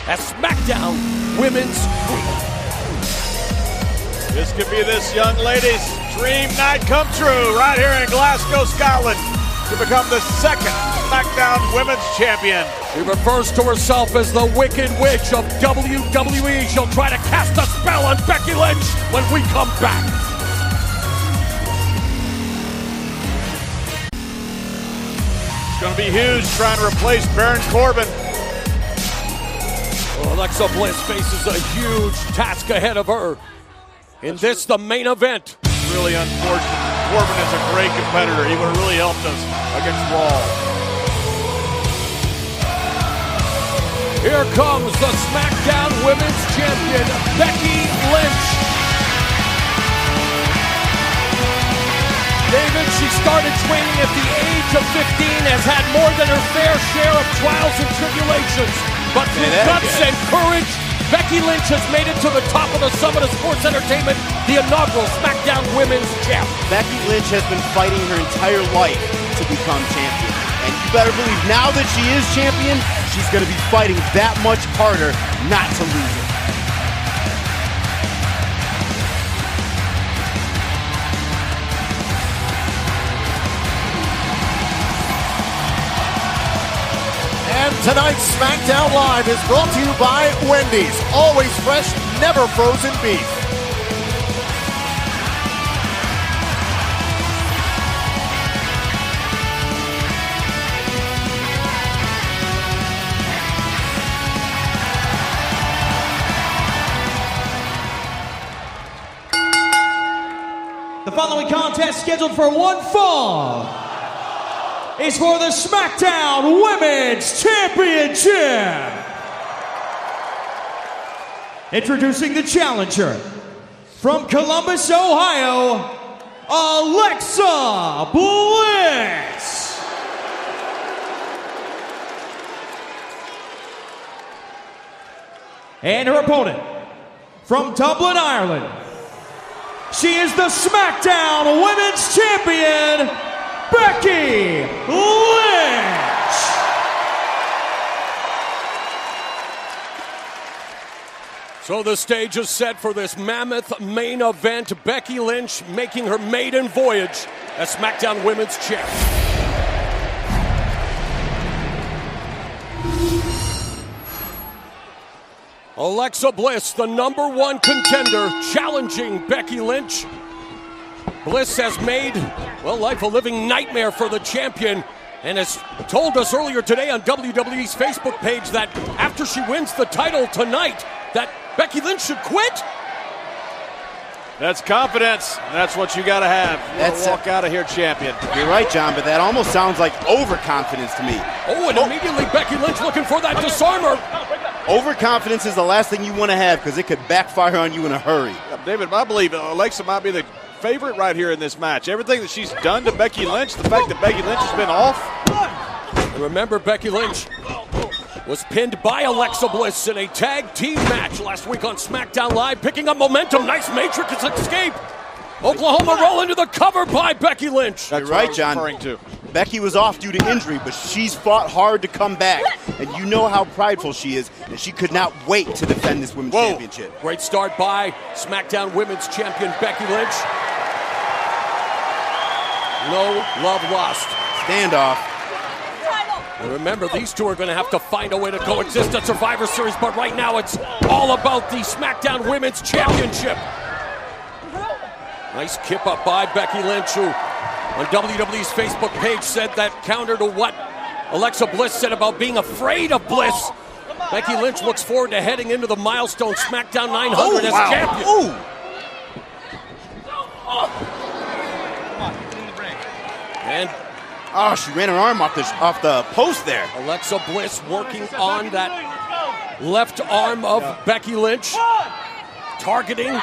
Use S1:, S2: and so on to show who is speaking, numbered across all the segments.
S1: as SmackDown Women's Queen.
S2: This could be this young lady's dream night come true right here in Glasgow, Scotland, to become the second SmackDown Women's Champion.
S1: She refers to herself as the Wicked Witch of WWE. She'll try to cast a spell on Becky Lynch when we come back.
S2: It's going to be huge trying to replace Baron Corbin.
S1: Well, Alexa Bliss faces a huge task ahead of her in this, the main event.
S2: Really unfortunate. Corbin is a great competitor. He would have really helped us against Raw.
S1: Here comes the SmackDown Women's Champion, Becky Lynch. David, she started training at the age of 15, has had more than her fair share of trials and tribulations. But through guts and courage, Becky Lynch has made it to the top of the summit of sports entertainment, the inaugural SmackDown Women's Champ.
S3: Becky Lynch has been fighting her entire life to become champion. And you better believe now that she is champion, she's going to be fighting that much harder not to lose it.
S4: And tonight's SmackDown Live is brought to you by Wendy's. Always fresh, never frozen beef.
S5: The following contest, scheduled for one fall, is for the SmackDown Women's Championship. Introducing the challenger from Columbus, Ohio, Alexa Bliss. And her opponent from Dublin, Ireland, she is the SmackDown Women's Champion, Becky Lynch.
S1: So the stage is set for this mammoth main event. Becky Lynch making her maiden voyage as SmackDown Women's Champ. Alexa Bliss, the #1 contender, challenging Becky Lynch. Bliss has made, well, life a living nightmare for the champion and has told us earlier today on WWE's Facebook page that after she wins the title tonight, that Becky Lynch should quit.
S2: That's confidence. That's what you got to have.
S3: That's
S2: walk out of here champion.
S3: You're right, John, but that almost sounds like overconfidence to me.
S1: Oh, and immediately Becky Lynch looking for that disarmer.
S3: Overconfidence is the last thing you want to have because it could backfire on you in a hurry.
S2: David, I believe Alexa might be the favorite right here in this match. Everything that she's done to Becky Lynch, the fact that Becky Lynch has been off.
S1: Remember, Becky Lynch was pinned by Alexa Bliss in a tag team match last week on SmackDown Live, picking up momentum. Nice Matrix escape. Oklahoma roll into the cover by Becky Lynch.
S3: You're right, John. Becky was off due to injury, but she's fought hard to come back. And you know how prideful she is, and she could not wait to defend this Women's Championship.
S1: Great start by SmackDown Women's Champion Becky Lynch. No love lost.
S3: Standoff.
S1: And remember, these two are going to have to find a way to coexist at Survivor Series, but right now it's all about the SmackDown Women's Championship. Nice kip up by Becky Lynch, who on WWE's Facebook page said that counter to what Alexa Bliss said about being afraid of Bliss. Becky Lynch looks forward to heading into the milestone SmackDown 900 as champion. And
S3: she ran her arm off the post there.
S1: Alexa Bliss working on that left arm of Becky Lynch, targeting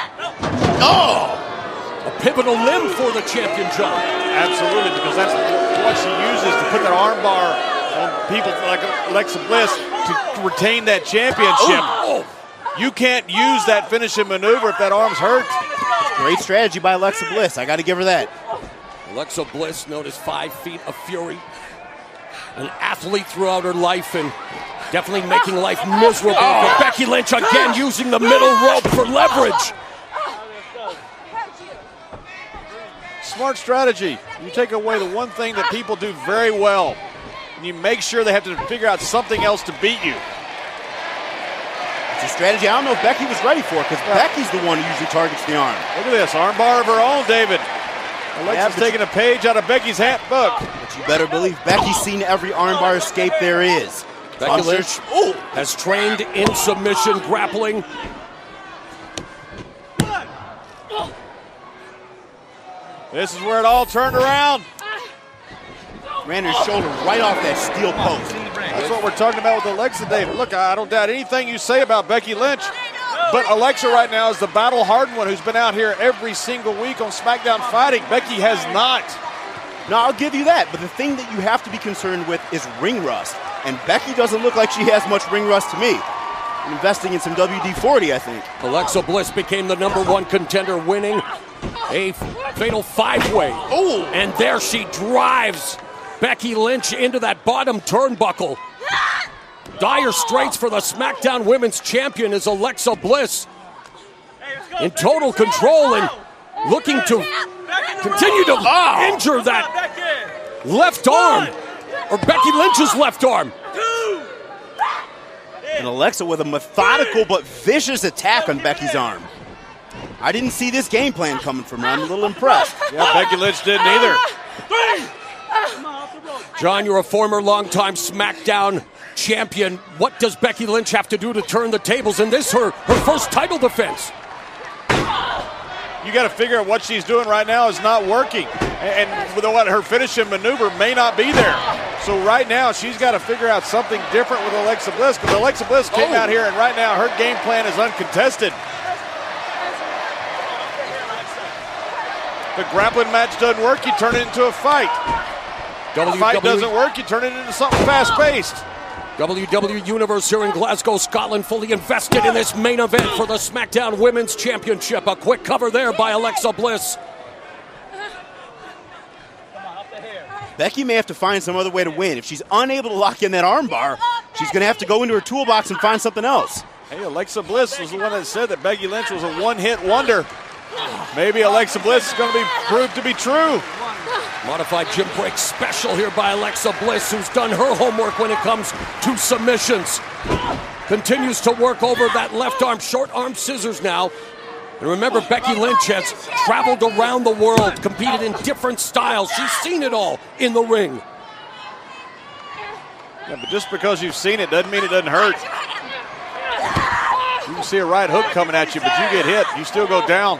S1: a pivotal limb for the champion, John.
S2: Absolutely, because that's what she uses to put that arm bar on people like Alexa Bliss to retain that championship. You can't use that finishing maneuver if that arm's hurt.
S3: Great strategy by Alexa Bliss. I got to give her that.
S1: Alexa Bliss, known as 5 Feet of Fury, an athlete throughout her life, and Definitely making life miserable for Becky Lynch, again using the middle rope for leverage.
S2: Smart strategy. You take away the one thing that people do very well, and you make sure they have to figure out something else to beat you.
S3: It's a strategy I don't know if Becky was ready for, because Becky's the one who usually targets the arm.
S2: Look at this, armbar of her own, David. Alexa's taking a page out of Becky's book.
S3: But you better believe Becky's seen every armbar escape there is.
S1: Becky Lynch has trained in submission grappling.
S2: This is where it all turned around.
S3: Ran her shoulder right off that steel post.
S2: That's what we're talking about with Alexa, David. Look, I don't doubt anything you say about Becky Lynch, but Alexa right now is the battle-hardened one who's been out here every single week on SmackDown fighting. Becky has not.
S3: No, I'll give you that, but the thing that you have to be concerned with is ring rust. And Becky doesn't look like she has much ring rust to me. I'm investing in some WD-40, I think.
S1: Alexa Bliss became the #1 contender, winning a fatal 5-way. Oh, and there she drives Becky Lynch into that bottom turnbuckle. Dire straits for the SmackDown Women's Champion is Alexa Bliss in total control and looking to continue to injure that left arm, or Becky Lynch's left arm.
S3: And Alexa with a methodical but vicious attack on Becky's arm. I didn't see this game plan coming from her. I'm a little impressed.
S2: Yeah, Becky Lynch didn't either.
S1: John, you're a former longtime SmackDown champion. What does Becky Lynch have to do to turn the tables in this, her first title defense?
S2: You got to figure out what she's doing right now is not working. And with what her finishing maneuver may not be there. So right now, she's got to figure out something different with Alexa Bliss, because Alexa Bliss came out here, and right now her game plan is uncontested. The grappling match doesn't work, you turn it into a fight. The fight doesn't work, you turn it into something fast-paced.
S1: WWE Universe here in Glasgow, Scotland, fully invested in this main event for the SmackDown Women's Championship. A quick cover there by Alexa Bliss.
S3: Becky may have to find some other way to win. If she's unable to lock in that armbar, she's going to have to go into her toolbox and find something else.
S2: Hey, Alexa Bliss was the one that said that Becky Lynch was a one-hit wonder. Maybe Alexa Bliss is going to be proved to be true.
S1: Modified gym break special here by Alexa Bliss, who's done her homework when it comes to submissions. Continues to work over that left arm, short arm scissors now. And remember, Becky Lynch has traveled around the world, competed in different styles. She's seen it all in the ring.
S2: Yeah, but just because you've seen it doesn't mean it doesn't hurt. You can see a right hook coming at you, but you get hit, you still go down.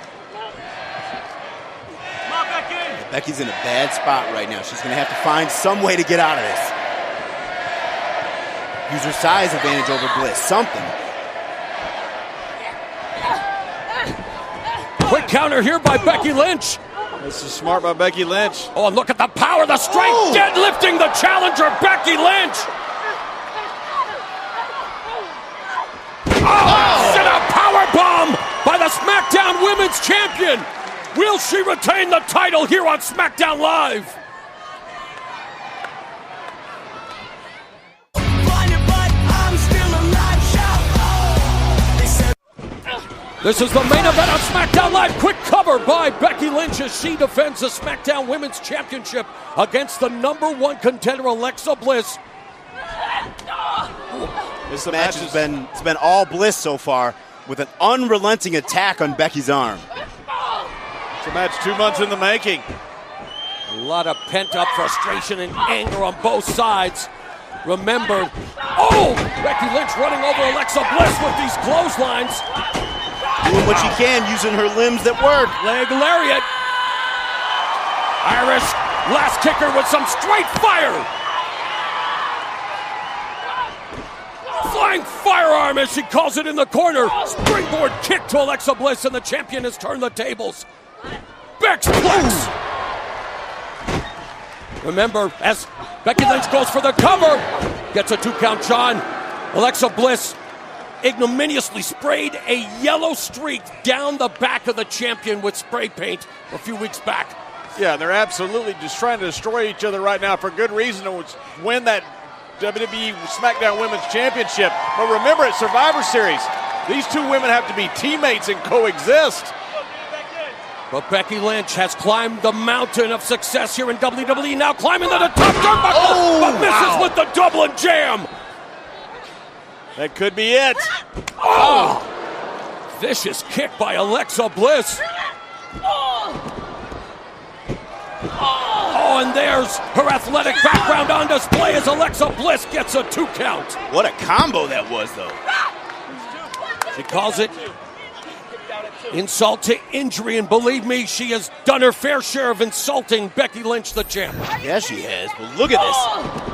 S3: Becky's in a bad spot right now. She's going to have to find some way to get out of this. Use her size advantage over Bliss. Something.
S1: Quick counter here by Becky Lynch.
S2: This is smart by Becky Lynch.
S1: Oh, and look at the power, the strength, deadlifting the challenger, Becky Lynch. Oh, and a power bomb by the SmackDown Women's Champion. Will she retain the title here on SmackDown Live? This is the main event on SmackDown Live. Quick cover by Becky Lynch as she defends the SmackDown Women's Championship against the #1 contender, Alexa Bliss.
S3: This match has been all Bliss so far, with an unrelenting attack on Becky's arm.
S2: It's a match 2 months in the making.
S1: A lot of pent-up frustration and anger on both sides. Remember, Becky Lynch running over Alexa Bliss with these clotheslines.
S3: Doing what she can, using her limbs that work.
S1: Leg lariat. Irish last kicker with some straight fire. Flying firearm, as she calls it, in the corner. Springboard kick to Alexa Bliss, and the champion has turned the tables. Bexplex. Remember, as Becky Lynch goes for the cover, gets a 2 count, John. Alexa Bliss ignominiously sprayed a yellow streak down the back of the champion with spray paint a few weeks back.
S2: Yeah, they're absolutely just trying to destroy each other right now for good reason to win that WWE SmackDown Women's Championship. But remember, at Survivor Series, these two women have to be teammates and coexist.
S1: But Becky Lynch has climbed the mountain of success here in WWE, now climbing to the top turnbuckle, but misses with the Dublin Jam.
S2: That could be it.
S1: Oh! Vicious kick by Alexa Bliss. Oh, and there's her athletic background on display as Alexa Bliss gets a 2 count.
S3: What a combo that was, though.
S1: She calls it insult to injury, and believe me, she has done her fair share of insulting Becky Lynch, the champ.
S3: Yeah, she has. But look at this.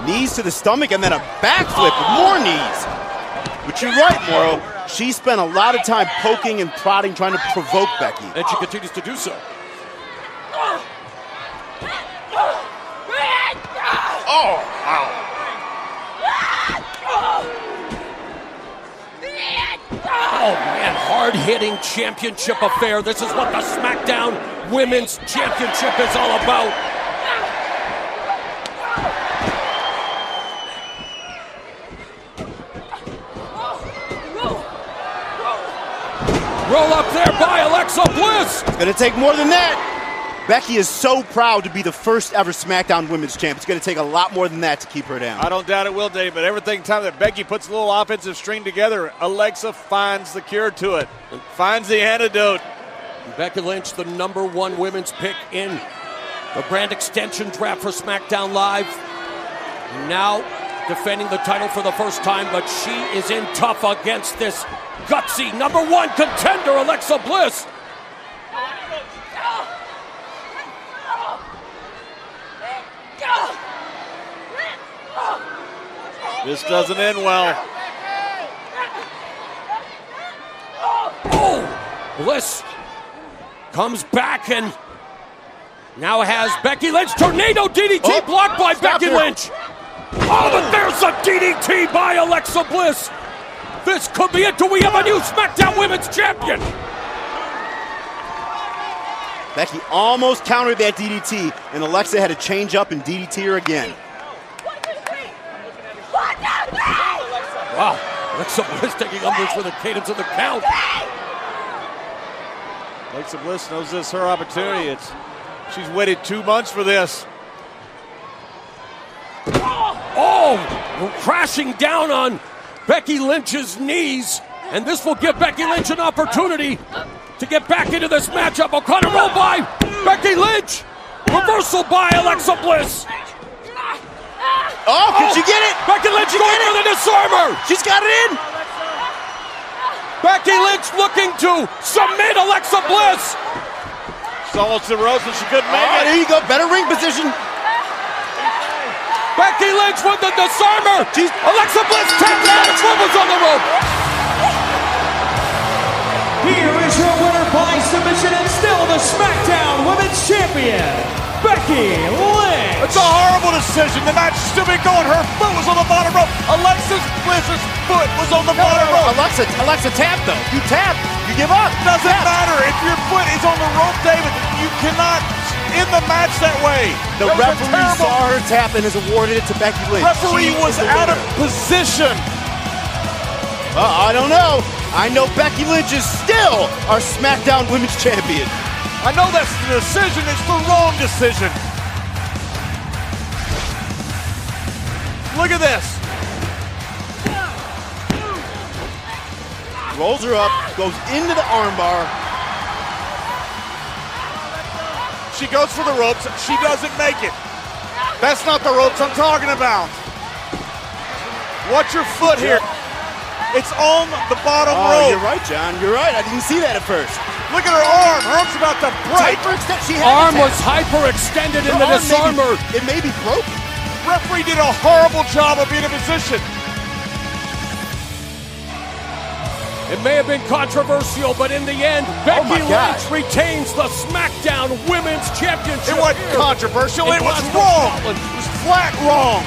S3: Knees to the stomach and then a backflip with more knees. But you're right, Mauro. She spent a lot of time poking and prodding, trying to provoke Becky.
S1: And she continues to do so.
S3: Oh, wow.
S1: Oh, man, hard-hitting championship affair. This is what the SmackDown Women's Championship is all about. Roll up there by Alexa Bliss.
S3: It's going to take more than that. Becky is so proud to be the first ever SmackDown Women's Champ. It's going to take a lot more than that to keep her down.
S2: I don't doubt it will, Dave, but every time that Becky puts a little offensive string together, Alexa finds the cure to it, finds the antidote.
S1: Becky Lynch, the #1 women's pick in the brand extension draft for SmackDown Live. Now defending the title for the first time, but she is in tough against this gutsy #1 contender, Alexa Bliss.
S2: This doesn't end well.
S1: Oh, Bliss comes back and now has Becky Lynch. Tornado DDT blocked by Becky Lynch. Oh, but there's a DDT by Alexa Bliss. This could be it. Do we have a new SmackDown Women's Champion?
S3: Becky almost countered that DDT, and Alexa had to change up and DDT her again.
S1: Wow, Alexa Bliss taking umbrage for the cadence of the count.
S2: Alexa Bliss knows this is her opportunity. She's waited 2 months for this.
S1: Oh, crashing down on Becky Lynch's knees, and this will give Becky Lynch an opportunity to get back into this matchup. O'Connor roll by Becky Lynch. Reversal by Alexa Bliss.
S3: Oh, can she get it?
S1: Becky Lynch going for the disarmer.
S3: She's got it in.
S1: Becky Lynch looking to submit Alexa Bliss.
S2: She's almost to the ropes, but she couldn't make
S3: Oh,
S2: it.
S3: there you go. Better ring position.
S1: Becky Lynch with the disarmer. Alexa Bliss tapped out and wobbles on the rope.
S5: Here is your winner by submission and still the SmackDown Women's Champion, Becky Lynch.
S2: It's a horrible decision. The match should still be going. Her foot was on the bottom rope. Alexa Bliss's foot was on the bottom rope.
S3: Alexa tap, though. You tap, you give up.
S2: Doesn't matter. If your foot is on the rope, David, you cannot end the match that way.
S3: The referee saw her tap and has awarded it to Becky Lynch.
S2: Referee was out of position.
S3: I don't know. I know Becky Lynch is still our SmackDown Women's Champion.
S2: I know that's the decision. It's the wrong decision. Look at this.
S3: Rolls her up, goes into the armbar.
S2: She goes for the ropes. She doesn't make it. That's not the ropes I'm talking about. Watch your foot here. It's on the bottom rope.
S3: You're right, John. You're right. I didn't see that at first.
S2: Look at her arm. Her arm's about to break.
S1: Arm was hyperextended in the disarmer.
S3: It may be broken.
S2: Referee did a horrible job of being in position.
S1: It may have been controversial, but in the end, Becky Lynch retains the SmackDown Women's Championship.
S2: It wasn't controversial. It was wrong. It was flat wrong.